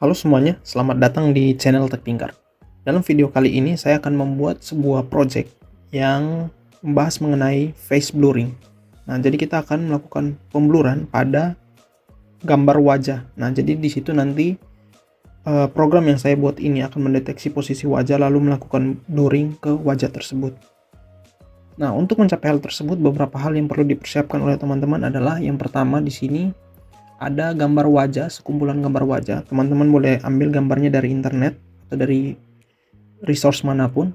Halo semuanya, selamat datang di channel Tekpingkar. Dalam video kali ini saya akan membuat sebuah project yang membahas mengenai face blurring. Nah, jadi kita akan melakukan pembluran pada gambar wajah. Nah, jadi di situ nanti program yang saya buat ini akan mendeteksi posisi wajah lalu melakukan blurring ke wajah tersebut. Nah, untuk mencapai hal tersebut beberapa hal yang perlu dipersiapkan oleh teman-teman adalah yang pertama di sini ada gambar wajah, sekumpulan gambar wajah. Teman-teman boleh ambil gambarnya dari internet atau dari resource manapun.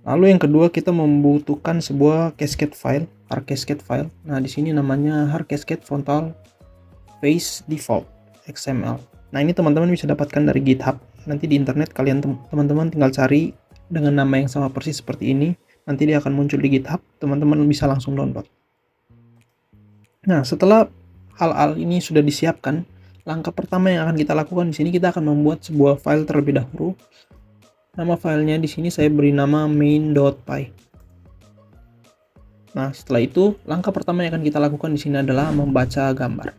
Lalu yang kedua kita membutuhkan sebuah cascade file, hard cascade file. Nah, di sini namanya hard cascade frontal face default XML. Nah, ini teman-teman bisa dapatkan dari GitHub. Nanti di internet kalian teman-teman tinggal cari dengan nama yang sama persis seperti ini. Nanti dia akan muncul di GitHub, teman-teman bisa langsung download. Nah, setelah hal-hal ini sudah disiapkan, langkah pertama yang akan kita lakukan di sini kita akan membuat sebuah file terlebih dahulu. Nama filenya di sini saya beri nama main.py. Nah, setelah itu langkah pertama yang akan kita lakukan di sini adalah membaca gambar.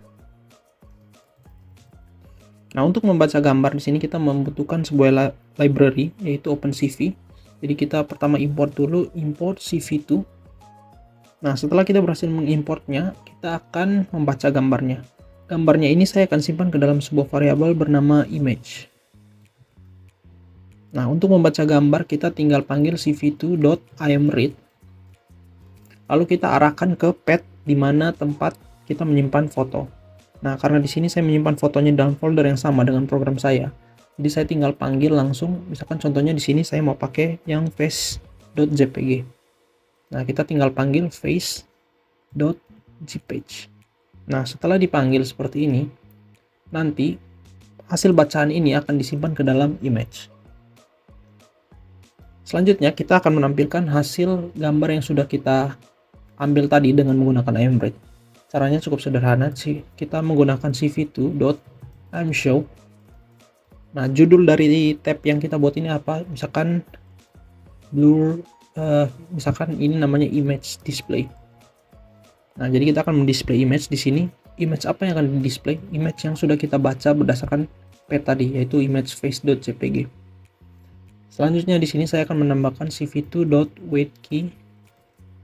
Nah, untuk membaca gambar di sini kita membutuhkan sebuah library yaitu OpenCV. Jadi kita pertama import dulu, import CV2. Nah, setelah kita berhasil mengimportnya, kita akan membaca gambarnya. Gambarnya ini saya akan simpan ke dalam sebuah variabel bernama image. Nah, untuk membaca gambar kita tinggal panggil cv2.imread. Lalu kita arahkan ke path di mana tempat kita menyimpan foto. Nah, karena di sini saya menyimpan fotonya dalam folder yang sama dengan program saya. Jadi saya tinggal panggil langsung, misalkan contohnya di sini saya mau pakai yang face.jpg. Nah, kita tinggal panggil face.jpg. Nah, setelah dipanggil seperti ini, nanti hasil bacaan ini akan disimpan ke dalam image. Selanjutnya, kita akan menampilkan hasil gambar yang sudah kita ambil tadi dengan menggunakan imread. Caranya cukup sederhana sih. Kita menggunakan cv2.imshow. Nah, judul dari tab yang kita buat ini apa? Misalkan blur. Misalkan ini namanya image display. Nah, jadi kita akan mendisplay image di sini. Image apa yang akan di-display? Image yang sudah kita baca berdasarkan path tadi, yaitu image face.jpg. Selanjutnya di sini saya akan menambahkan cv2.waitKey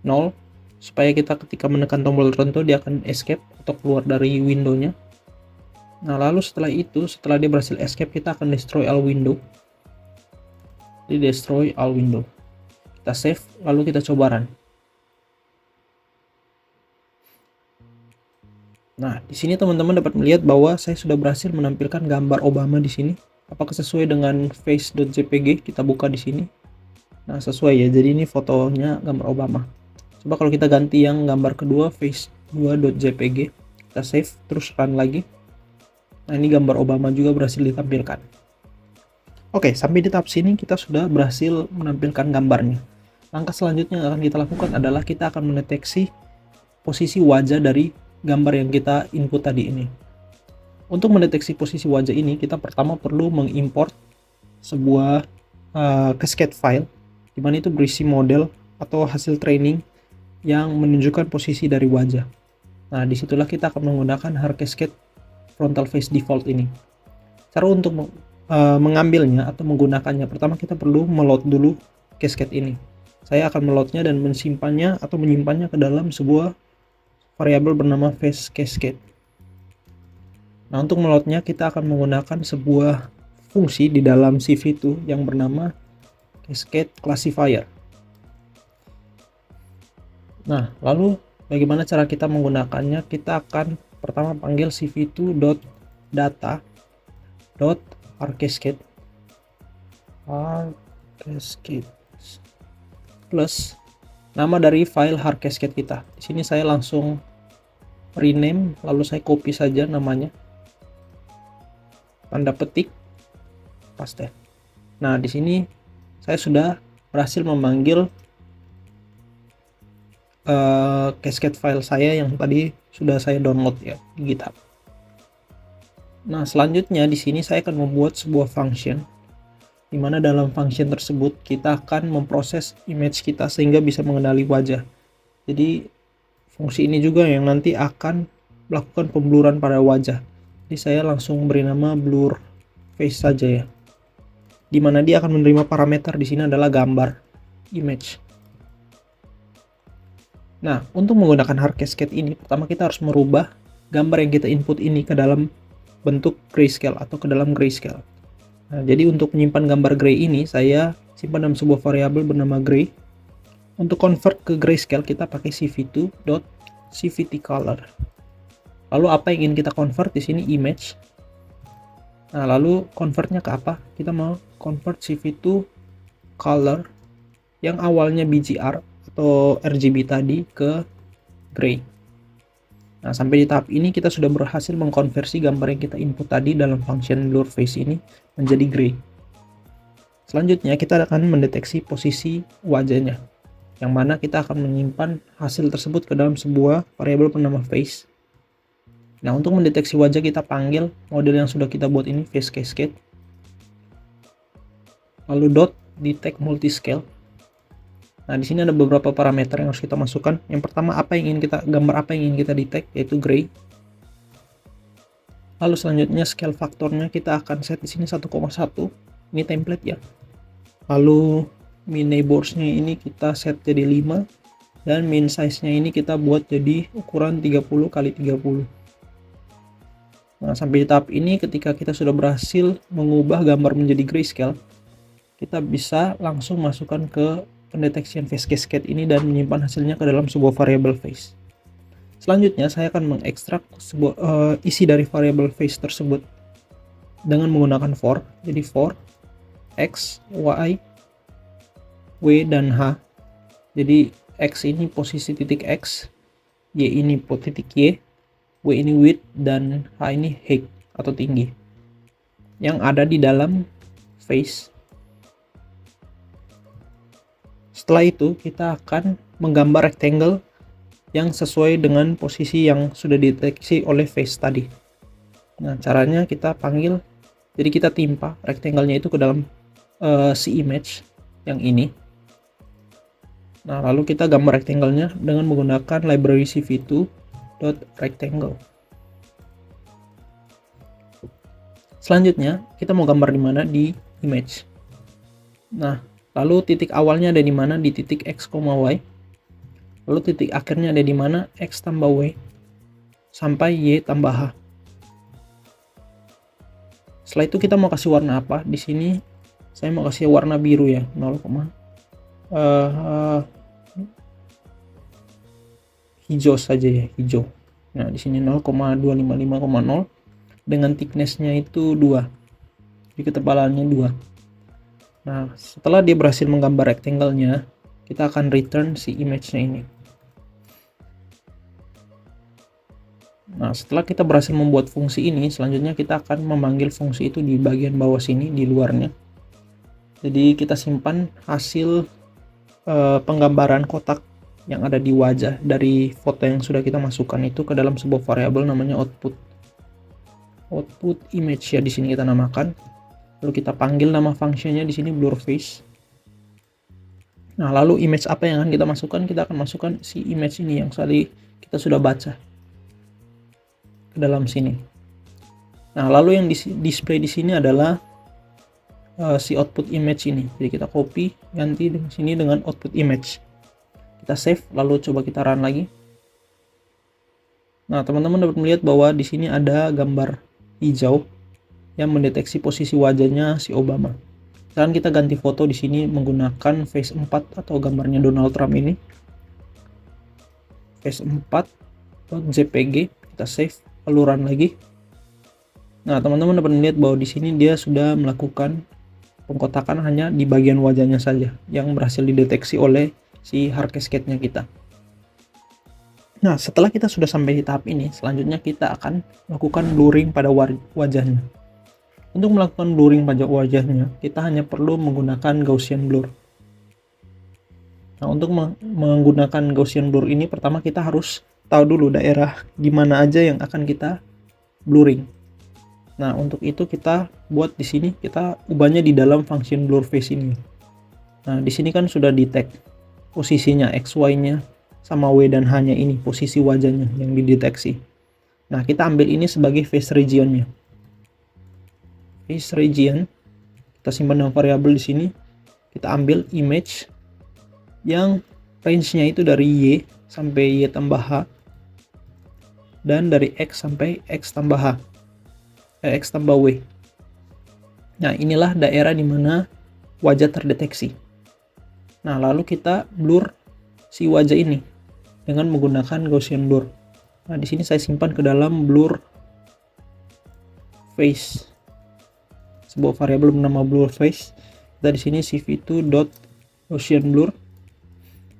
0 supaya kita ketika menekan tombol tertentu dia akan escape atau keluar dari window-nya. Nah, lalu setelah dia berhasil escape, kita akan destroy all window. Jadi destroy all window. Kita save, lalu kita coba run. Nah, di sini teman-teman dapat melihat bahwa saya sudah berhasil menampilkan gambar Obama di sini. Apakah sesuai dengan face.jpg? Kita buka di sini. Nah, sesuai ya. Jadi ini fotonya gambar Obama. Coba kalau kita ganti yang gambar kedua, face2.jpg. Kita save, terus run lagi. Nah, ini gambar Obama juga berhasil ditampilkan. Oke, sampai di tahap sini kita sudah berhasil menampilkan gambarnya. Langkah selanjutnya yang akan kita lakukan adalah kita akan mendeteksi posisi wajah dari gambar yang kita input tadi ini. Untuk mendeteksi posisi wajah ini, kita pertama perlu mengimport sebuah cascade file, di mana itu berisi model atau hasil training yang menunjukkan posisi dari wajah. Nah, disitulah kita akan menggunakan hard cascade frontal face default ini. Cara untuk mengambilnya atau menggunakannya, pertama kita perlu meload dulu cascade ini. Saya akan meloadnya dan menyimpannya ke dalam sebuah variabel bernama face cascade. Nah, untuk meloadnya kita akan menggunakan sebuah fungsi di dalam CV2 yang bernama cascade classifier. Nah, lalu bagaimana cara kita menggunakannya? Kita akan pertama panggil cv2.data.hardcascade plus nama dari file hard cascade kita. Di sini saya langsung rename, lalu saya copy saja namanya, tanda petik, paste. Nah, di sini saya sudah berhasil memanggil cascade file saya yang tadi sudah saya download ya di GitHub. Nah, selanjutnya di sini saya akan membuat sebuah function, di mana dalam function tersebut kita akan memproses image kita sehingga bisa mengenali wajah. Jadi fungsi ini juga yang nanti akan melakukan pembluran pada wajah. Jadi saya langsung beri nama blur face saja ya, dimana dia akan menerima parameter di sini adalah gambar image. Nah, untuk menggunakan hard cascade ini, pertama kita harus merubah gambar yang kita input ini ke dalam bentuk grayscale atau ke dalam grayscale. Nah, jadi untuk menyimpan gambar gray ini, saya simpan dalam sebuah variabel bernama gray. Untuk convert ke grayscale, kita pakai cv2.cvtcolor. Lalu apa yang ingin kita convert di sini? Image. Nah, lalu convertnya ke apa? Kita mau convert cv2 color yang awalnya BGR atau RGB tadi ke gray. Nah, sampai di tahap ini kita sudah berhasil mengkonversi gambar yang kita input tadi dalam function blur face ini menjadi gray. Selanjutnya kita akan mendeteksi posisi wajahnya, yang mana kita akan menyimpan hasil tersebut ke dalam sebuah variabel bernama face. Nah, untuk mendeteksi wajah kita panggil model yang sudah kita buat ini, face cascade. Lalu dot detect multiscale. Nah, di sini ada beberapa parameter yang harus kita masukkan. Yang pertama, gambar apa yang ingin kita detect, yaitu gray. Lalu selanjutnya scale faktornya kita akan set di sini 1,1. Ini template ya. Lalu min neighbors-nya ini kita set jadi 5 dan min size-nya ini kita buat jadi ukuran 30 x 30. Nah, sampai di tahap ini ketika kita sudah berhasil mengubah gambar menjadi grayscale, kita bisa langsung masukkan ke pendeteksian face cascade ini dan menyimpan hasilnya ke dalam sebuah variabel face. Selanjutnya saya akan mengekstrak isi dari variabel face tersebut dengan menggunakan for. Jadi for x, y, w, dan h. Jadi x ini posisi titik x, y ini titik y, w ini width, dan h ini height atau tinggi yang ada di dalam face. Setelah itu kita akan menggambar rectangle yang sesuai dengan posisi yang sudah dideteksi oleh face tadi. Nah, caranya kita panggil, jadi kita timpa rectangle-nya itu ke dalam si image yang ini. Nah, lalu kita gambar rectangle-nya dengan menggunakan library cv2.rectangle. Selanjutnya kita mau gambar di mana? Di image. Nah, lalu titik awalnya ada di mana? Di titik x, y. Lalu titik akhirnya ada di mana? X tambah y sampai y tambah h. Setelah itu kita mau kasih warna apa? Di sini saya mau kasih warna biru ya, 0, hijau saja ya, hijau. Nah, di sini 0,255,0 dengan thickness-nya itu 2. Jadi ketebalannya 2. Nah, setelah dia berhasil menggambar rectangle-nya, kita akan return si image-nya ini. Nah, setelah kita berhasil membuat fungsi ini, selanjutnya kita akan memanggil fungsi itu di bagian bawah sini, di luarnya. Jadi kita simpan hasil penggambaran kotak yang ada di wajah dari foto yang sudah kita masukkan itu ke dalam sebuah variabel namanya output image ya, di sini kita namakan. Lalu kita panggil nama fungsinya di sini blur face. Nah, lalu image apa yang akan kita masukkan? Kita akan masukkan si image ini yang tadi kita sudah baca ke dalam sini. Nah, lalu yang display di sini adalah si output image ini. Jadi kita copy, ganti di sini dengan output image. Kita save, lalu coba kita run lagi. Nah, teman-teman dapat melihat bahwa di sini ada gambar hijau yang mendeteksi posisi wajahnya si Obama. Sekarang kita ganti foto di sini menggunakan face 4 atau gambarnya Donald Trump ini. Face 4.jpg, kita save, lalu run lagi. Nah, teman-teman dapat melihat bahwa di sini dia sudah melakukan pengkotakan hanya di bagian wajahnya saja yang berhasil dideteksi oleh si hard cascade-nya kita. Nah, setelah kita sudah sampai di tahap ini, selanjutnya kita akan melakukan blurring pada wajahnya. Untuk melakukan blurring pada wajahnya, kita hanya perlu menggunakan Gaussian blur. Nah, untuk menggunakan Gaussian blur ini, pertama kita harus tahu dulu daerah di mana aja yang akan kita blurring. Nah, untuk itu kita buat di sini, kita ubahnya di dalam function blur face ini. Nah, di sini kan sudah detect posisinya x, y-nya sama w dan h-nya ini, posisi wajahnya yang dideteksi. Nah, kita ambil ini sebagai face region-nya. face region. Kita simpan dengan variabel di sini. Kita ambil image yang range-nya itu dari Y sampai Y tambah H, dan dari X sampai X tambah H, X tambah W. Nah, inilah daerah di mana wajah terdeteksi. Nah, lalu kita blur si wajah ini dengan menggunakan Gaussian blur. Nah, di sini saya simpan ke dalam blur face, sebuah variabel bernama blur face. Kita di sini cv2.Gaussian blur.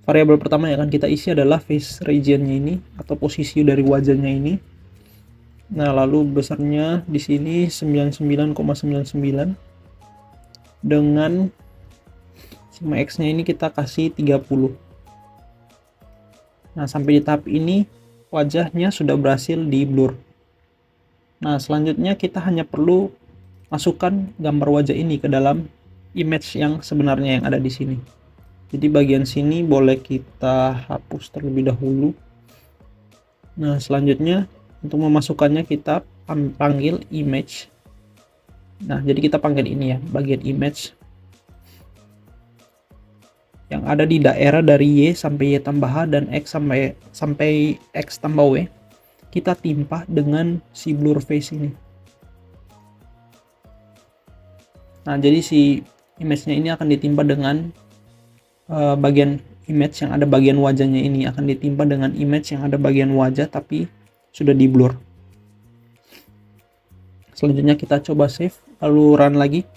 Variabel pertama yang akan kita isi adalah face regionnya ini atau posisi dari wajahnya ini. Nah, lalu besarnya di sini 99,99 dengan sigma x-nya ini kita kasih 30. Nah, sampai di tahap ini wajahnya sudah berhasil di blur. Nah, selanjutnya kita hanya perlu masukkan gambar wajah ini ke dalam image yang sebenarnya yang ada di sini. Jadi bagian sini boleh kita hapus terlebih dahulu. Nah, selanjutnya untuk memasukkannya kita panggil image. Nah, jadi kita panggil ini ya, bagian image yang ada di daerah dari Y sampai Y tambah H dan X sampai X tambah W. Kita timpa dengan si blur face ini. Nah, jadi si image-nya ini akan ditimpa dengan bagian image yang ada bagian wajahnya ini akan ditimpa dengan image yang ada bagian wajah tapi sudah di blur. Selanjutnya kita coba save lalu run lagi.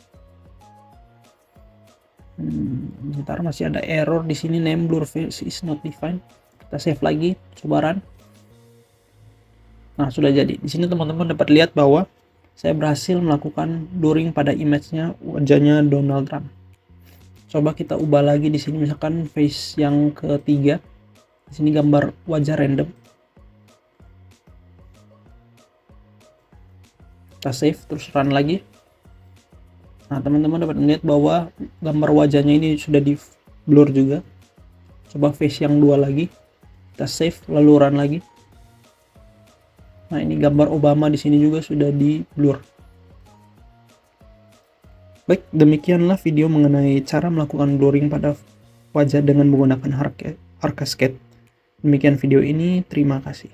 Bentar, masih ada error di sini, name blur face is not defined. Kita save lagi, coba run. Nah, sudah jadi. Di sini teman-teman dapat lihat bahwa saya berhasil melakukan blurring pada image-nya wajahnya Donald Trump. Coba kita ubah lagi di sini, misalkan face yang ketiga. Di sini gambar wajah random. Kita save terus run lagi. Nah, teman-teman dapat melihat bahwa gambar wajahnya ini sudah di blur juga. Coba face yang dua lagi. Kita save lalu run lagi. Nah, ini gambar Obama di sini juga sudah di blur. Baik, demikianlah video mengenai cara melakukan blurring pada wajah dengan menggunakan Arcascape. Demikian video ini, terima kasih.